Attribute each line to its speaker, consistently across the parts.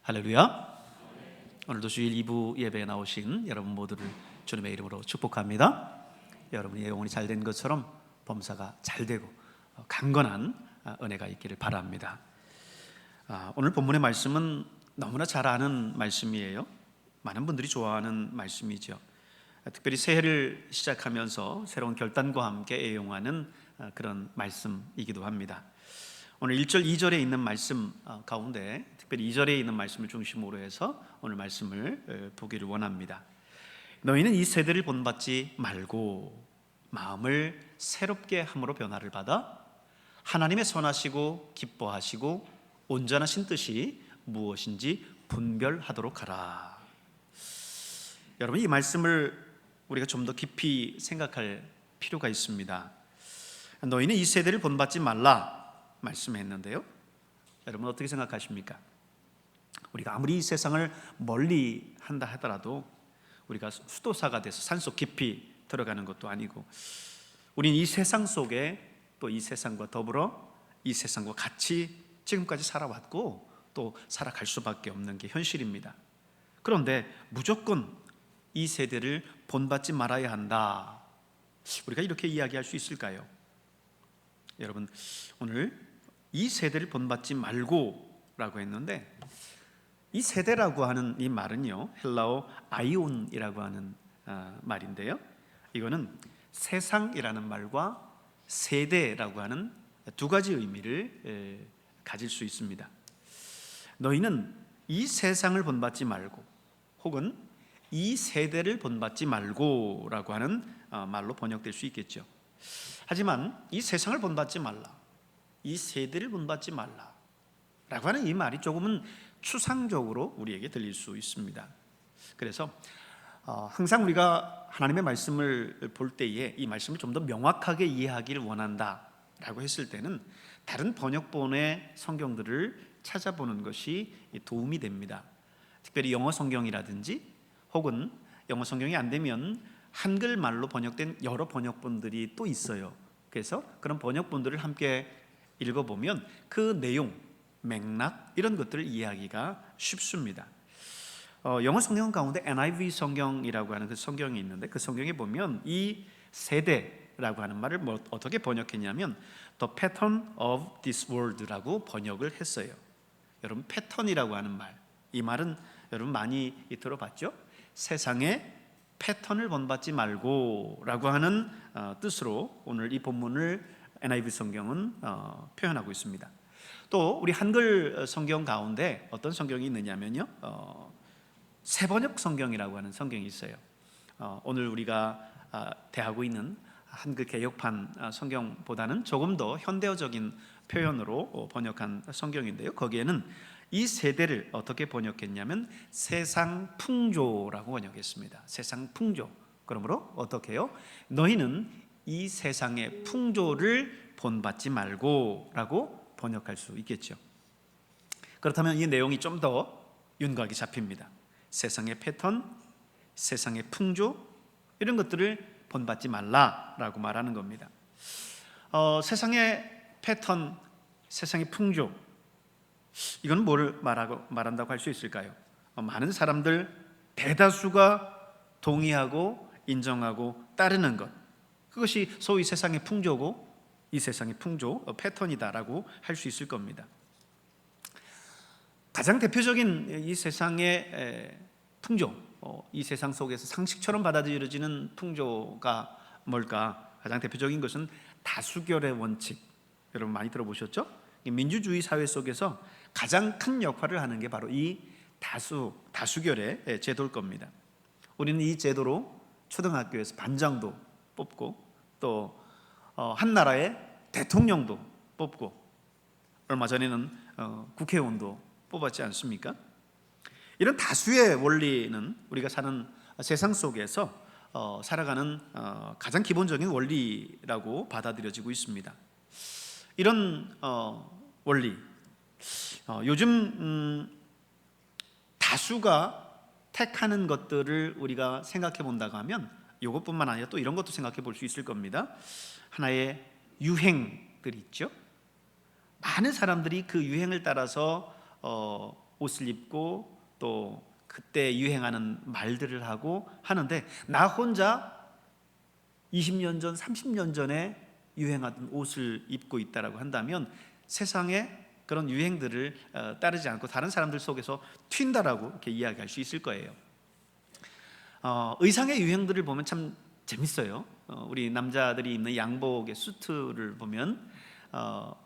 Speaker 1: 할렐루야. 오늘도 주일 2부 예배에 나오신 여러분 모두를 주님의 이름으로 축복합니다. 여러분의 영혼이 잘된 것처럼 범사가 잘되고 강건한 은혜가 있기를 바랍니다. 오늘 본문의 말씀은 너무나 잘 아는 말씀이에요. 많은 분들이 좋아하는 말씀이죠. 특별히 새해를 시작하면서 새로운 결단과 함께 애용하는 그런 말씀이기도 합니다. 오늘 1절, 2절에 있는 말씀 가운데 특별히 2절에 있는 말씀을 중심으로 해서 오늘 말씀을 보기를 원합니다. 너희는 이 세대를 본받지 말고 마음을 새롭게 함으로 변화를 받아 하나님의 선하시고 기뻐하시고 온전하신 뜻이 무엇인지 분별하도록 하라. 여러분, 이 말씀을 우리가 좀 더 깊이 생각할 필요가 있습니다. 너희는 이 세대를 본받지 말라 말씀했는데요, 여러분 어떻게 생각하십니까? 우리가 아무리 이 세상을 멀리 한다 하더라도 우리가 수도사가 돼서 산속 깊이 들어가는 것도 아니고, 우리는 이 세상 속에 또 이 세상과 더불어 이 세상과 같이 지금까지 살아왔고 또 살아갈 수밖에 없는 게 현실입니다. 그런데 무조건 이 세대를 본받지 말아야 한다, 우리가 이렇게 이야기할 수 있을까요? 여러분, 오늘 이 세대를 본받지 말고 라고 했는데, 이 세대라고 하는 이 말은요, 헬라어 아이온이라고 하는 말인데요, 이거는 세상이라는 말과 세대라고 하는 두 가지 의미를 가질 수 있습니다. 너희는 이 세상을 본받지 말고 혹은 이 세대를 본받지 말고 라고 하는 말로 번역될 수 있겠죠. 하지만 이 세상을 본받지 말라, 이 세대를 본받지 말라 라고 하는 이 말이 조금은 추상적으로 우리에게 들릴 수 있습니다. 그래서 항상 우리가 하나님의 말씀을 볼 때에 이 말씀을 좀 더 명확하게 이해하기를 원한다 라고 했을 때는 다른 번역본의 성경들을 찾아보는 것이 도움이 됩니다. 특별히 영어 성경이라든지 혹은 영어 성경이 안 되면 한글말로 번역된 여러 번역본들이 또 있어요. 그래서 그런 번역본들을 함께 읽어보면 그 내용, 맥락 이런 것들을 이해하기가 쉽습니다. 영어 성경 가운데 NIV 성경이라고 하는 그 성경이 있는데, 그 성경에 보면 이 세대라고 하는 말을 어떻게 번역했냐면 The pattern of this world라고 번역을 했어요. 여러분, 패턴이라고 하는 말, 이 말은 여러분 많이 들어봤죠? 세상의 패턴을 본받지 말고 라고 하는 뜻으로 오늘 이 본문을 NIV 성경은 표현하고 있습니다. 또 우리 한글 성경 가운데 어떤 성경이 있느냐면요, 새번역 성경이라고 하는 성경이 있어요. 오늘 우리가 대하고 있는 한글 개역판 성경보다는 조금 더 현대어적인 표현으로 번역한 성경인데요, 거기에는 이 세대를 어떻게 번역했냐면 세상 풍조라고 번역했습니다. 세상 풍조. 그러므로 어떻게 해요? 너희는 이 세상의 풍조를 본받지 말고 라고 번역할 수 있겠죠. 그렇다면 이 내용이 좀 더 윤곽이 잡힙니다. 세상의 패턴, 세상의 풍조 이런 것들을 본받지 말라라고 말하는 겁니다. 세상의 패턴, 세상의 풍조, 이건 뭘 말한다고 할 수 있을까요? 많은 사람들 대다수가 동의하고 인정하고 따르는 것, 그것이 소위 세상의 풍조고 이 세상의 풍조, 패턴이다라고 할 수 있을 겁니다. 가장 대표적인 이 세상의 풍조, 이 세상 속에서 상식처럼 받아들여지는 풍조가 뭘까? 가장 대표적인 것은 다수결의 원칙. 여러분 많이 들어보셨죠? 민주주의 사회 속에서 가장 큰 역할을 하는 게 바로 이 다수결의 제도일 겁니다. 우리는 이 제도로 초등학교에서 반장도 뽑고 또 한 나라의 대통령도 뽑고 얼마 전에는 국회의원도 뽑았지 않습니까? 이런 다수의 원리는 우리가 사는 세상 속에서 살아가는 가장 기본적인 원리라고 받아들여지고 있습니다. 이런 원리, 요즘 다수가 택하는 것들을 우리가 생각해 본다고 하면 이것뿐만 아니라 또 이런 것도 생각해 볼 수 있을 겁니다. 하나의 유행들이 있죠. 많은 사람들이 그 유행을 따라서 옷을 입고 또 그때 유행하는 말들을 하고 하는데, 나 혼자 20년 전, 30년 전에 유행하던 옷을 입고 있다라고 한다면 세상에 그런 유행들을 따르지 않고 다른 사람들 속에서 튄다라고 이렇게 이야기할 수 있을 거예요. 의상의 유행들을 보면 참 재밌어요. 우리 남자들이 입는 양복의 수트를 보면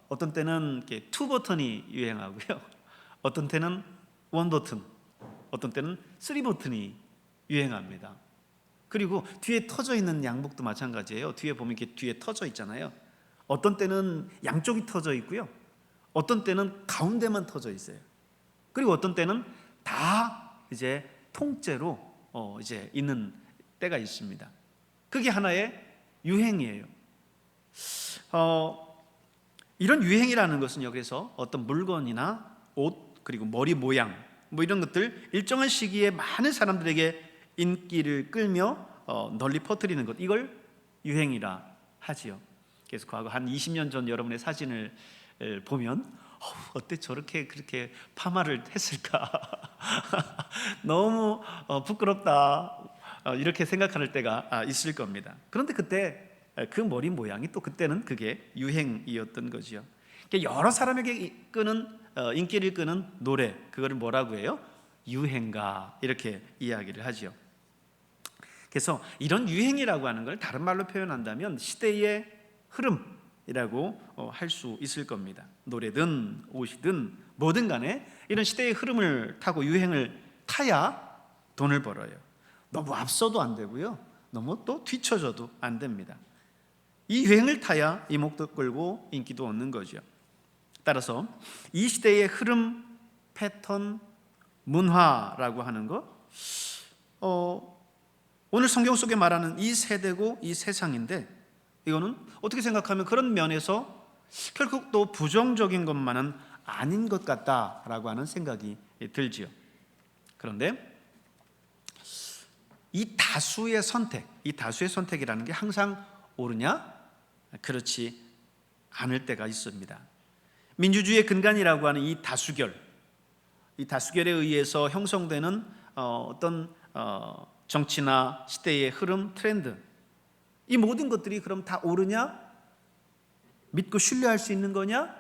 Speaker 1: 어떤 때는 이렇게 투 버튼이 유행하고요, 어떤 때는 원 버튼, 어떤 때는 쓰리 버튼이 유행합니다. 그리고 뒤에 터져 있는 양복도 마찬가지예요. 뒤에 보면 이렇게 뒤에 터져 있잖아요. 어떤 때는 양쪽이 터져 있고요, 어떤 때는 가운데만 터져 있어요. 그리고 어떤 때는 다 이제 통째로 이제 있는 때가 있습니다. 그게 하나의 유행이에요. 이런 유행이라는 것은요, 그래서 어떤 물건이나 옷, 그리고 머리 모양 뭐 이런 것들 일정한 시기에 많은 사람들에게 인기를 끌며 널리 퍼뜨리는 것, 이걸 유행이라 하지요. 그래서 과거 한 20년 전 여러분의 사진을 보면 어때 저렇게 그렇게 파마를 했을까 너무 부끄럽다 이렇게 생각할 때가 있을 겁니다. 그런데 그때 그 머리 모양이 또 그때는 그게 유행이었던 거죠. 여러 사람에게 인기를 끄는 노래, 그거를 뭐라고 해요? 유행가, 이렇게 이야기를 하죠. 그래서 이런 유행이라고 하는 걸 다른 말로 표현한다면 시대의 흐름이라고 할 수 있을 겁니다. 노래든 옷이든 뭐든 간에 이런 시대의 흐름을 타고 유행을 타야 돈을 벌어요. 너무 앞서도 안 되고요, 너무 또 뒤처져도 안 됩니다. 이 유행을 타야 이목도 끌고 인기도 얻는 거죠. 따라서 이 시대의 흐름, 패턴, 문화라고 하는 것, 오늘 성경 속에 말하는 이 세대고 이 세상인데, 이거는 어떻게 생각하면 그런 면에서 결국 또 부정적인 것만은 아닌 것 같다라고 하는 생각이 들지요. 그런데 이 다수의 선택이라는 게 항상 옳으냐? 그렇지 않을 때가 있습니다. 민주주의의 근간이라고 하는 이 다수결에 의해서 형성되는 어떤 정치나 시대의 흐름, 트렌드, 이 모든 것들이 그럼 다 옳으냐? 믿고 신뢰할 수 있는 거냐?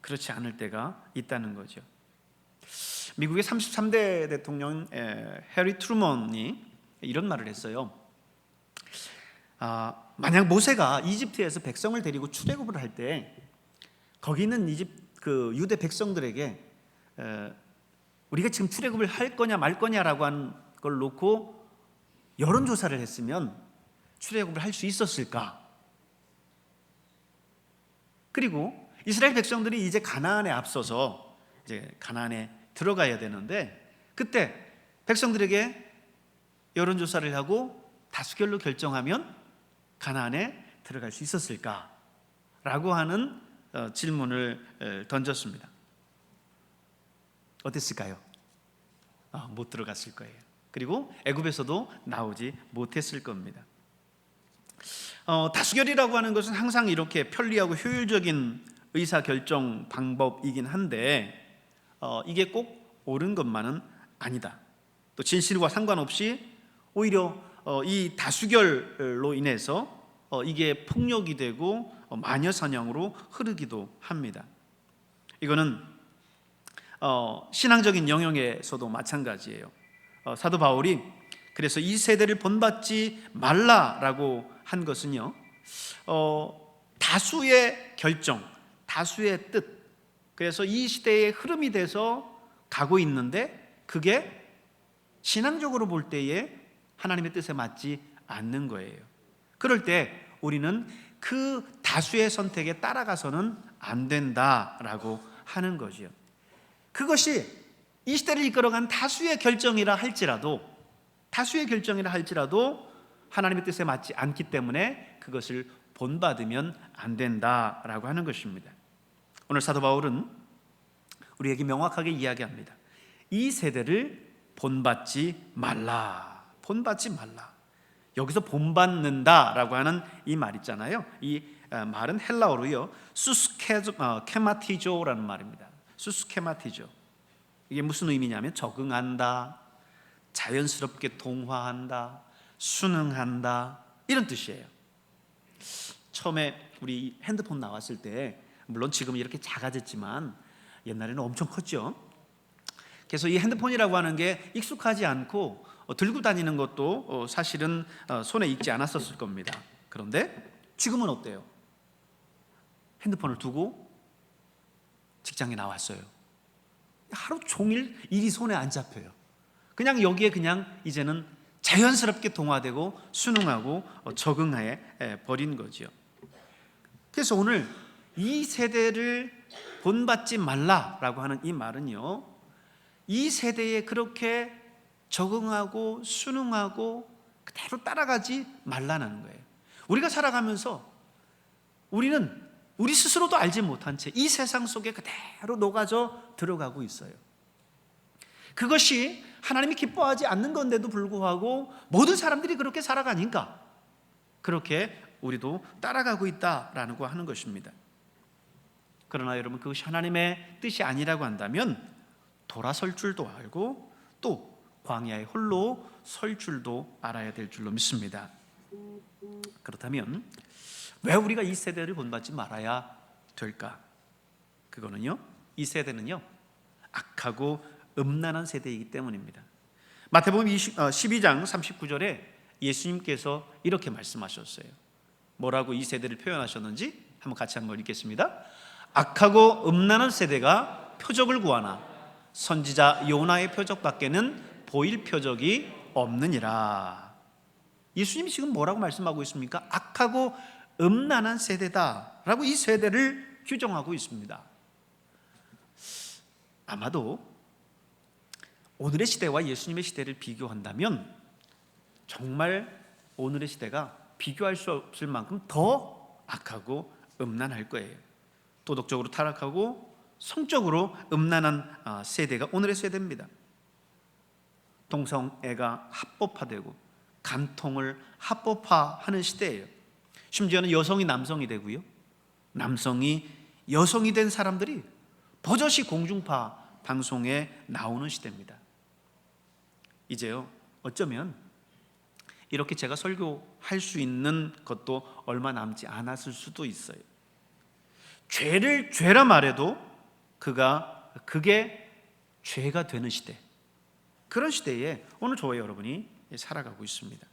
Speaker 1: 그렇지 않을 때가 있다는 거죠. 미국의 33대 대통령 해리 트루먼이 이런 말을 했어요. 만약 모세가 이집트에서 백성을 데리고 출애굽을 할 때 거기 있는 유대 백성들에게 우리가 지금 출애굽을 할 거냐 말 거냐라고 하는 걸 놓고 여론조사를 했으면 출애굽을 할 수 있었을까? 그리고 이스라엘 백성들이 이제 가나안에 앞서서 이제 가나안에 들어가야 되는데, 그때 백성들에게 여론조사를 하고 다수결로 결정하면 가나안에 들어갈 수 있었을까? 라고 하는 질문을 던졌습니다. 어땠을까요? 못 들어갔을 거예요. 그리고 애굽에서도 나오지 못했을 겁니다. 다수결이라고 하는 것은 항상 이렇게 편리하고 효율적인 의사결정 방법이긴 한데 이게 꼭 옳은 것만은 아니다. 또 진실과 상관없이 오히려 이 다수결로 인해서 이게 폭력이 되고 마녀 사냥으로 흐르기도 합니다. 이거는 신앙적인 영역에서도 마찬가지예요. 사도 바울이 그래서 이 세대를 본받지 말라라고 한 것은요, 다수의 결정, 다수의 뜻, 그래서 이 시대의 흐름이 돼서 가고 있는데 그게 신앙적으로 볼 때에 하나님의 뜻에 맞지 않는 거예요. 그럴 때 우리는 그 다수의 선택에 따라가서는 안 된다라고 하는 거지요. 그것이 이 시대를 이끌어간 다수의 결정이라 할지라도 하나님의 뜻에 맞지 않기 때문에 그것을 본받으면 안 된다라고 하는 것입니다. 오늘 사도 바울은 우리에게 명확하게 이야기합니다. 이 세대를 본받지 말라. 여기서 본받는다라고 하는 이 말 있잖아요. 이 말은 헬라어로요, 수스케마티조라는 말입니다. 수스케마티조. 이게 무슨 의미냐면 적응한다, 자연스럽게 동화한다, 순응한다, 이런 뜻이에요. 처음에 우리 핸드폰 나왔을 때, 물론 지금은 이렇게 작아졌지만 옛날에는 엄청 컸죠. 그래서 이 핸드폰이라고 하는 게 익숙하지 않고 들고 다니는 것도 사실은 손에 익지 않았었을 겁니다. 그런데 지금은 어때요? 핸드폰을 두고 직장에 나왔어요. 하루 종일 일이 손에 안 잡혀요. 그냥 여기에 그냥 이제는 자연스럽게 동화되고 순응하고 적응해 버린 거죠. 그래서 오늘 이 세대를 본받지 말라라고 하는 이 말은요, 이 세대에 그렇게 적응하고 순응하고 그대로 따라가지 말라는 거예요. 우리가 살아가면서 우리는 우리 스스로도 알지 못한 채 이 세상 속에 그대로 녹아져 들어가고 있어요. 그것이 하나님이 기뻐하지 않는 건데도 불구하고 모든 사람들이 그렇게 살아가니까 그렇게 우리도 따라가고 있다라는 거 하는 것입니다. 그러나 여러분, 그것이 하나님의 뜻이 아니라고 한다면 돌아설 줄도 알고 또 광야에 홀로 설 줄도 알아야 될 줄로 믿습니다. 그렇다면 왜 우리가 이 세대를 본받지 말아야 될까? 그거는요, 이 세대는요 악하고 음란한 세대이기 때문입니다. 마태복음 12장 39절에 예수님께서 이렇게 말씀하셨어요. 뭐라고 이 세대를 표현하셨는지 한번 읽겠습니다. 악하고 음란한 세대가 표적을 구하나 선지자 요나의 표적밖에는 보일 표적이 없느니라. 예수님이 지금 뭐라고 말씀하고 있습니까? 악하고 음란한 세대다라고 이 세대를 규정하고 있습니다. 아마도 오늘의 시대와 예수님의 시대를 비교한다면 정말 오늘의 시대가 비교할 수 없을 만큼 더 악하고 음란할 거예요. 도덕적으로 타락하고 성적으로 음란한 세대가 오늘의 세대입니다. 동성애가 합법화되고 간통을 합법화하는 시대예요. 심지어는 여성이 남성이 되고요, 남성이 여성이 된 사람들이 버젓이 공중파 방송에 나오는 시대입니다. 이제요, 어쩌면 이렇게 제가 설교할 수 있는 것도 얼마 남지 않았을 수도 있어요. 죄를 죄라 말해도 그게 죄가 되는 시대, 그런 시대에 오늘 저와 여러분이 살아가고 있습니다.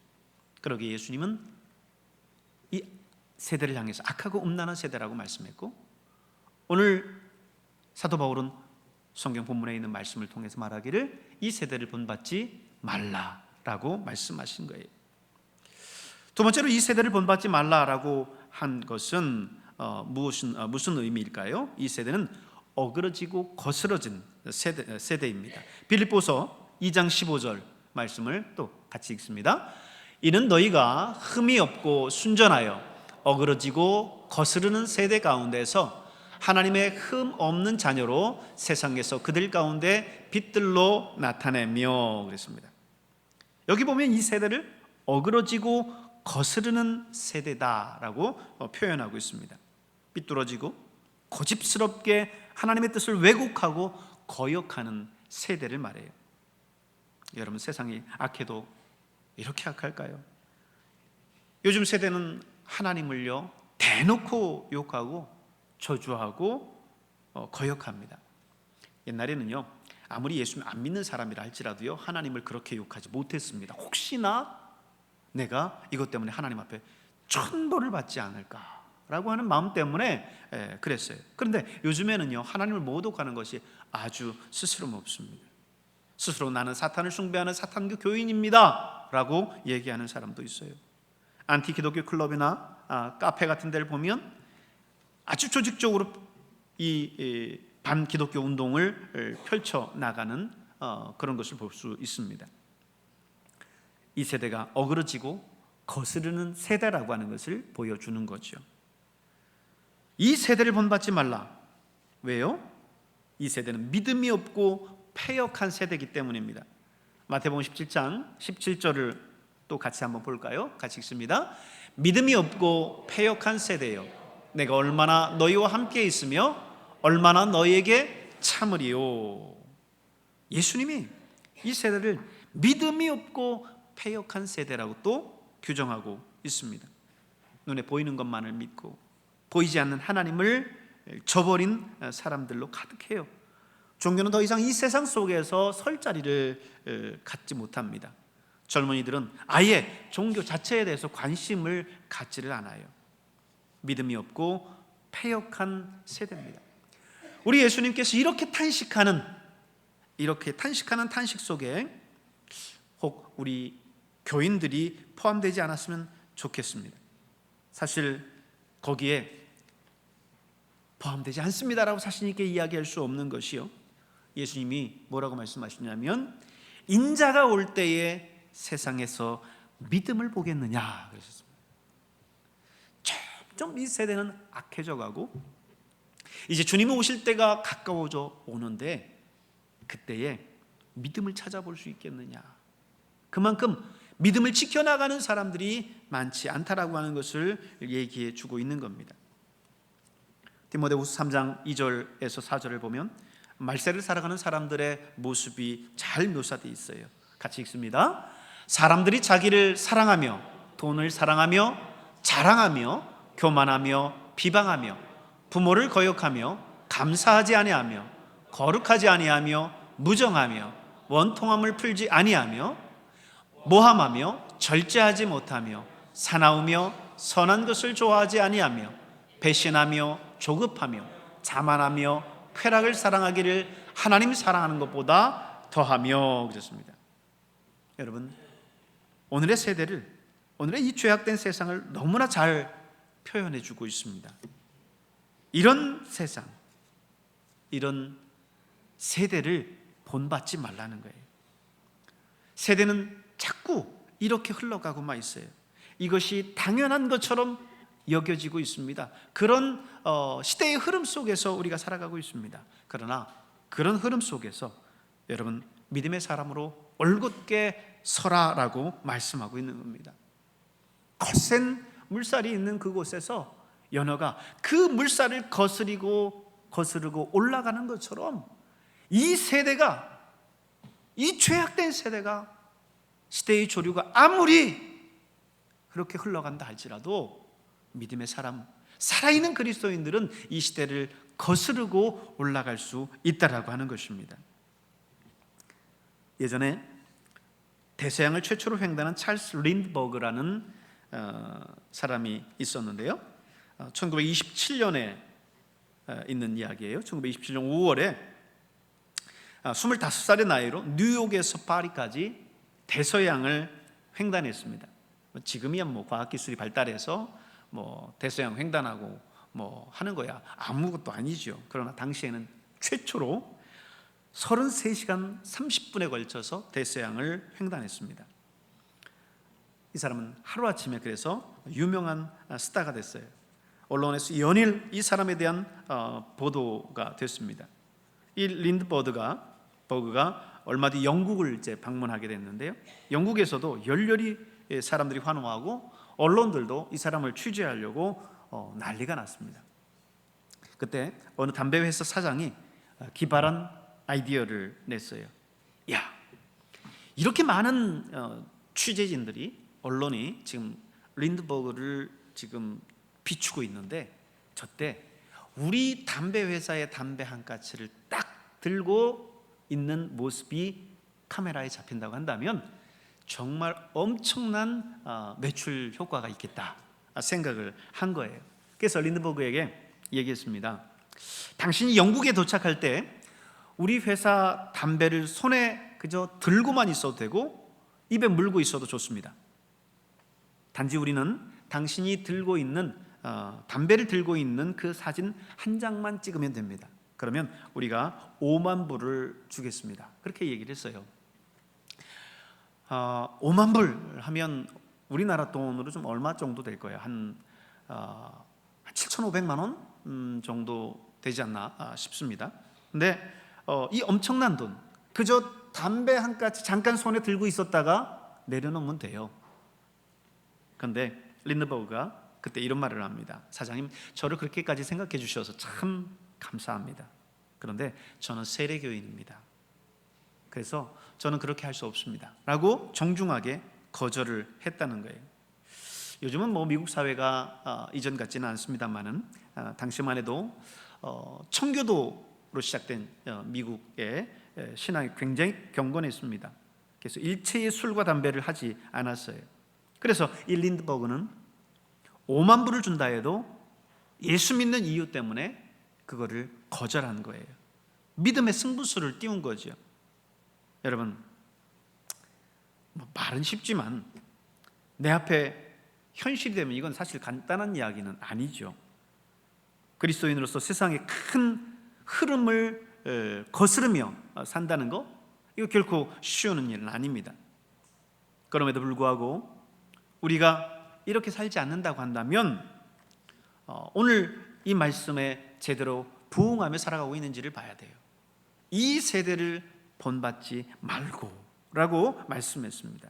Speaker 1: 그러기에 예수님은 이 세대를 향해서 악하고 음란한 세대라고 말씀했고, 오늘 사도 바울은 성경 본문에 있는 말씀을 통해서 말하기를 이 세대를 본받지 말라라고 말씀하신 거예요. 두 번째로 이 세대를 본받지 말라라고 한 것은 무슨 의미일까요? 이 세대는 어그러지고 거스러진 세대입니다. 빌립보서 2장 15절 말씀을 또 같이 읽습니다. 이는 너희가 흠이 없고 순전하여 어그러지고 거스르는 세대 가운데서 하나님의 흠 없는 자녀로 세상에서 그들 가운데 빛들로 나타내며 그랬습니다. 여기 보면 이 세대를 어그러지고 거스르는 세대다라고 표현하고 있습니다. 삐뚤어지고 고집스럽게 하나님의 뜻을 왜곡하고 거역하는 세대를 말해요. 여러분, 세상이 악해도 이렇게 악할까요? 요즘 세대는 하나님을요 대놓고 욕하고 저주하고 거역합니다. 옛날에는요, 아무리 예수님 안 믿는 사람이라 할지라도요 하나님을 그렇게 욕하지 못했습니다. 혹시나 내가 이것 때문에 하나님 앞에 천벌을 받지 않을까라고 하는 마음 때문에 그랬어요. 그런데 요즘에는요, 하나님을 모독하는 것이 아주 스스럼없습니다. 스스로 나는 사탄을 숭배하는 사탄교 교인입니다 라고 얘기하는 사람도 있어요. 안티 기독교 클럽이나 카페 같은 데를 보면 아주 조직적으로 이 반기독교 운동을 펼쳐나가는 그런 것을 볼 수 있습니다. 이 세대가 어그러지고 거스르는 세대라고 하는 것을 보여주는 거죠. 이 세대를 본받지 말라. 왜요? 이 세대는 믿음이 없고 패역한 세대이기 때문입니다. 마태복음 17장 17절을 또 같이 한번 볼까요? 같이 읽습니다. 믿음이 없고 패역한 세대여, 내가 얼마나 너희와 함께 있으며 얼마나 너희에게 참으리요. 예수님이 이 세대를 믿음이 없고 패역한 세대라고 또 규정하고 있습니다. 눈에 보이는 것만을 믿고 보이지 않는 하나님을 저버린 사람들로 가득해요. 종교는 더 이상 이 세상 속에서 설 자리를 갖지 못합니다. 젊은이들은 아예 종교 자체에 대해서 관심을 갖지를 않아요. 믿음이 없고 패역한 세대입니다. 우리 예수님께서 이렇게 탄식하는 탄식 속에 혹 우리 교인들이 포함되지 않았으면 좋겠습니다. 사실 거기에 포함되지 않습니다라고 자신 있게 이야기할 수 없는 것이요, 예수님이 뭐라고 말씀하시냐면 인자가 올 때에 세상에서 믿음을 보겠느냐 그러셨습니다. 점점 이 세대는 악해져 가고 이제 주님이 오실 때가 가까워져 오는데 그때에 믿음을 찾아볼 수 있겠느냐, 그만큼 믿음을 지켜나가는 사람들이 많지 않다라고 하는 것을 얘기해 주고 있는 겁니다. 디모데후서 3장 2절에서 4절을 보면 말세를 살아가는 사람들의 모습이 잘 묘사되어 있어요. 같이 읽습니다. 사람들이 자기를 사랑하며 돈을 사랑하며 자랑하며 교만하며 비방하며 부모를 거역하며 감사하지 아니하며 거룩하지 아니하며 무정하며 원통함을 풀지 아니하며 모함하며 절제하지 못하며 사나우며 선한 것을 좋아하지 아니하며 배신하며 조급하며 자만하며 쾌락을 사랑하기를 하나님 사랑하는 것보다 더하며 그랬습니다. 여러분, 오늘의 세대를, 오늘의 이 죄악된 세상을 너무나 잘 표현해 주고 있습니다. 이런 세상, 이런 세대를 본받지 말라는 거예요. 세대는 자꾸 이렇게 흘러가고만 있어요. 이것이 당연한 것처럼 여겨지고 있습니다. 그런 시대의 흐름 속에서 우리가 살아가고 있습니다. 그러나 그런 흐름 속에서 여러분, 믿음의 사람으로 올곧게 서라라고 말씀하고 있는 겁니다. 거센 물살이 있는 그곳에서 연어가 그 물살을 거스르고 올라가는 것처럼 이 세대가, 이 죄악된 세대가, 시대의 조류가 아무리 그렇게 흘러간다 할지라도 믿음의 사람, 살아있는 그리스도인들은 이 시대를 거스르고 올라갈 수 있다라고 하는 것입니다. 예전에 대서양을 최초로 횡단한 찰스 린드버그라는 사람이 있었는데요, 1927년에 있는 이야기예요. 1927년 5월에 25살의 나이로 뉴욕에서 파리까지 대서양을 횡단했습니다. 지금이야 과학기술이 발달해서 대서양 횡단하고 하는 거야 아무것도 아니죠. 그러나 당시에는 최초로 33시간 30분에 걸쳐서 대서양을 횡단했습니다. 이 사람은 하루아침에 그래서 유명한 스타가 됐어요. 언론에서 연일 이 사람에 대한 보도가 됐습니다. 이 린드버그가 얼마 뒤 영국을 이제 방문하게 됐는데요, 영국에서도 열렬히 사람들이 환호하고 언론들도 이 사람을 취재하려고 난리가 났습니다. 그때 어느 담배 회사 사장이 기발한 아이디어를 냈어요. 야, 이렇게 많은 취재진들이, 언론이 지금 린드버그를 지금 비추고 있는데 저때 우리 담배 회사의 담배 한 가치를 딱 들고 있는 모습이 카메라에 잡힌다고 한다면 정말 엄청난 매출 효과가 있겠다 생각을 한 거예요. 그래서 린드버그에게 얘기했습니다. 당신이 영국에 도착할 때 우리 회사 담배를 손에 그저 들고만 있어도 되고 입에 물고 있어도 좋습니다. 단지 우리는 당신이 들고 있는 담배를 들고 있는 그 사진 한 장만 찍으면 됩니다. 그러면 우리가 5만 불을 주겠습니다. 그렇게 얘기를 했어요. 5만 불 하면 우리나라 돈으로 좀 얼마 정도 될 거예요? 한 7,500만 원 정도 되지 않나 싶습니다. 근데 이 엄청난 돈, 그저 담배 한 가지 잠깐 손에 들고 있었다가 내려놓으면 돼요. 그런데 린드버그가 그때 이런 말을 합니다. 사장님, 저를 그렇게까지 생각해 주셔서 참 감사합니다. 그런데 저는 세례교인입니다. 그래서 저는 그렇게 할 수 없습니다 라고 정중하게 거절을 했다는 거예요. 요즘은 뭐 미국 사회가 이전 같지는 않습니다만은 당시만 해도 청교도로 시작된 미국의 신앙이 굉장히 경건했습니다. 그래서 일체의 술과 담배를 하지 않았어요. 그래서 이 린드버그는 5만 불을 준다 해도 예수 믿는 이유 때문에 그거를 거절한 거예요. 믿음의 승부수를 띄운 거죠. 여러분, 말은 쉽지만 내 앞에 현실이 되면 이건 사실 간단한 이야기는 아니죠. 그리스도인으로서 세상의 큰 흐름을 거스르며 산다는 거, 이거 결코 쉬운 일은 아닙니다. 그럼에도 불구하고 우리가 이렇게 살지 않는다고 한다면 오늘 이 말씀에 제대로 부응하며 살아가고 있는지를 봐야 돼요. 이 세대를 본받지 말고 라고 말씀했습니다.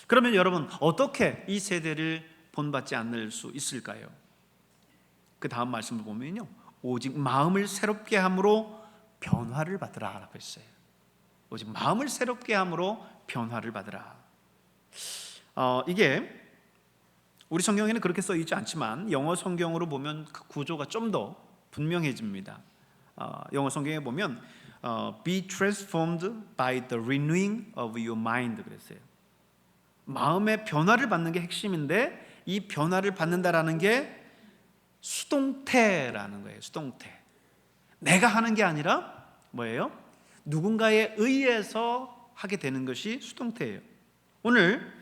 Speaker 1: 그러면 여러분, 어떻게 이 세대를 본받지 않을 수 있을까요? 그 다음 말씀을 보면요, 오직 마음을 새롭게 함으로 변화를 받으라 라고 했어요. 오직 마음을 새롭게 함으로 변화를 받으라. 이게 우리 성경에는 그렇게 써 있지 않지만 영어 성경으로 보면 그 구조가 좀 더 분명해집니다. 영어 성경에 보면 be transformed by the renewing of your mind 그랬어요. 마음의 변화를 받는 게 핵심인데, 이 변화를 받는다라는 게 수동태라는 거예요. 수동태. 내가 하는 게 아니라 뭐예요? 누군가에 의해서 하게 되는 것이 수동태예요. 오늘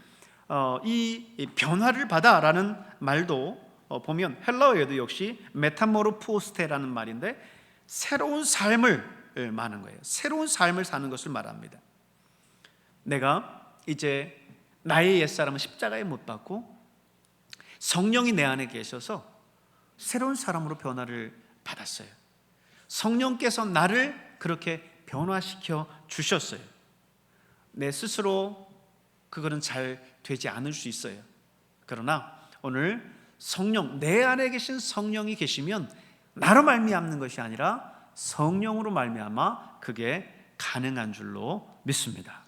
Speaker 1: 이 변화를 받아라는 말도 보면 헬라어에도 역시 메타모르포스테라는 말인데 새로운 삶을 말하는 거예요. 새로운 삶을 사는 것을 말합니다. 내가 이제 나의 옛사람은 십자가에 못 박고 성령이 내 안에 계셔서 새로운 사람으로 변화를 받았어요. 성령께서 나를 그렇게 변화시켜 주셨어요. 내 스스로 그거는 잘 되지 않을 수 있어요. 그러나 오늘 성령, 내 안에 계신 성령이 계시면 나로 말미암는 것이 아니라 성령으로 말미암아 그게 가능한 줄로 믿습니다.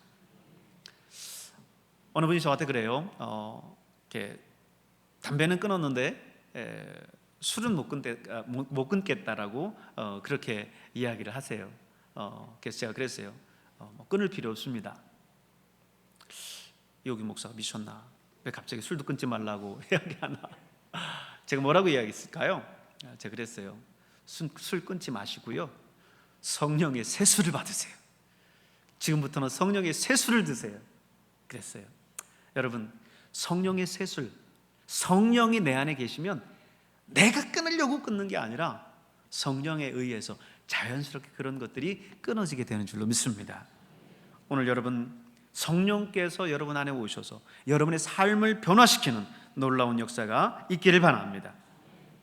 Speaker 1: 어느 분이 저한테 그래요. 이렇게 담배는 끊었는데 술은 못 끊겠다라고 그렇게 이야기를 하세요. 그래서 제가 그랬어요. 끊을 필요 없습니다. 여기 목사가 미쳤나? 왜 갑자기 술도 끊지 말라고 이야기하나? 제가 뭐라고 이야기했을까요? 제가 그랬어요. 술 끊지 마시고요, 성령의 세수를 받으세요. 지금부터는 성령의 세수를 드세요. 그랬어요. 여러분, 성령의 세술, 성령이 내 안에 계시면 내가 끊으려고 끊는 게 아니라 성령에 의해서 자연스럽게 그런 것들이 끊어지게 되는 줄로 믿습니다. 오늘 여러분, 성령께서 여러분 안에 오셔서 여러분의 삶을 변화시키는 놀라운 역사가 있기를 바랍니다.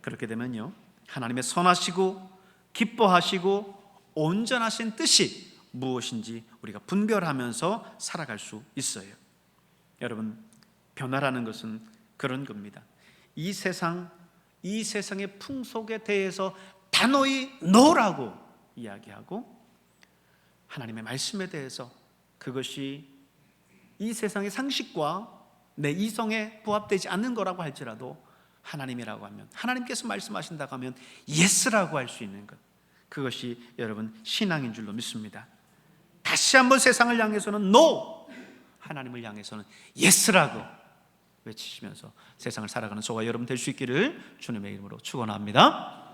Speaker 1: 그렇게 되면요, 하나님의 선하시고 기뻐하시고 온전하신 뜻이 무엇인지 우리가 분별하면서 살아갈 수 있어요. 여러분, 변화라는 것은 그런 겁니다. 이 세상의 풍속에 대해서 단호히 노라고 이야기하고 하나님의 말씀에 대해서 그것이 이 세상의 상식과 내 이성에 부합되지 않는 거라고 할지라도 하나님이라고 하면, 하나님께서 말씀하신다고 하면 예스라고 할 수 있는 것, 그것이 여러분 신앙인 줄로 믿습니다. 다시 한번 세상을 향해서는 NO, 하나님을 향해서는 예스라고 외치시면서 세상을 살아가는 저와 여러분 될 수 있기를 주님의 이름으로 축원합니다.